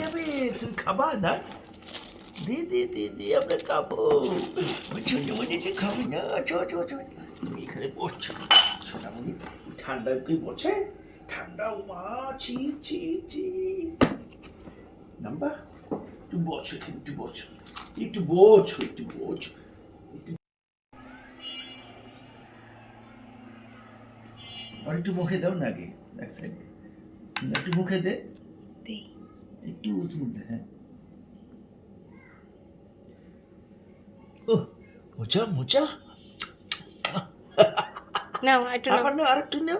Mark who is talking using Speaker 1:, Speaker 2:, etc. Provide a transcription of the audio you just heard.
Speaker 1: যাবে, তুমি খাবা না? দি আমরা খাবো। সোনামণি যে খাবে না, তুমি এখানে বসছো সোনামণি, ঠান্ডা কি বসে? ঠান্ডা মা, ছি ছি ছি। নাম্বা একটু বসো, একটু বসো, একটু বসো, একটু বসো। আর একটু মুখে দাও না আগে, এক সাইড একটু মুখে দে, একটু মুখ দে। হ্যাঁ, ও মোচা মোচা,
Speaker 2: নাও একটু নাও।
Speaker 1: আবার না, আর একটু নাও।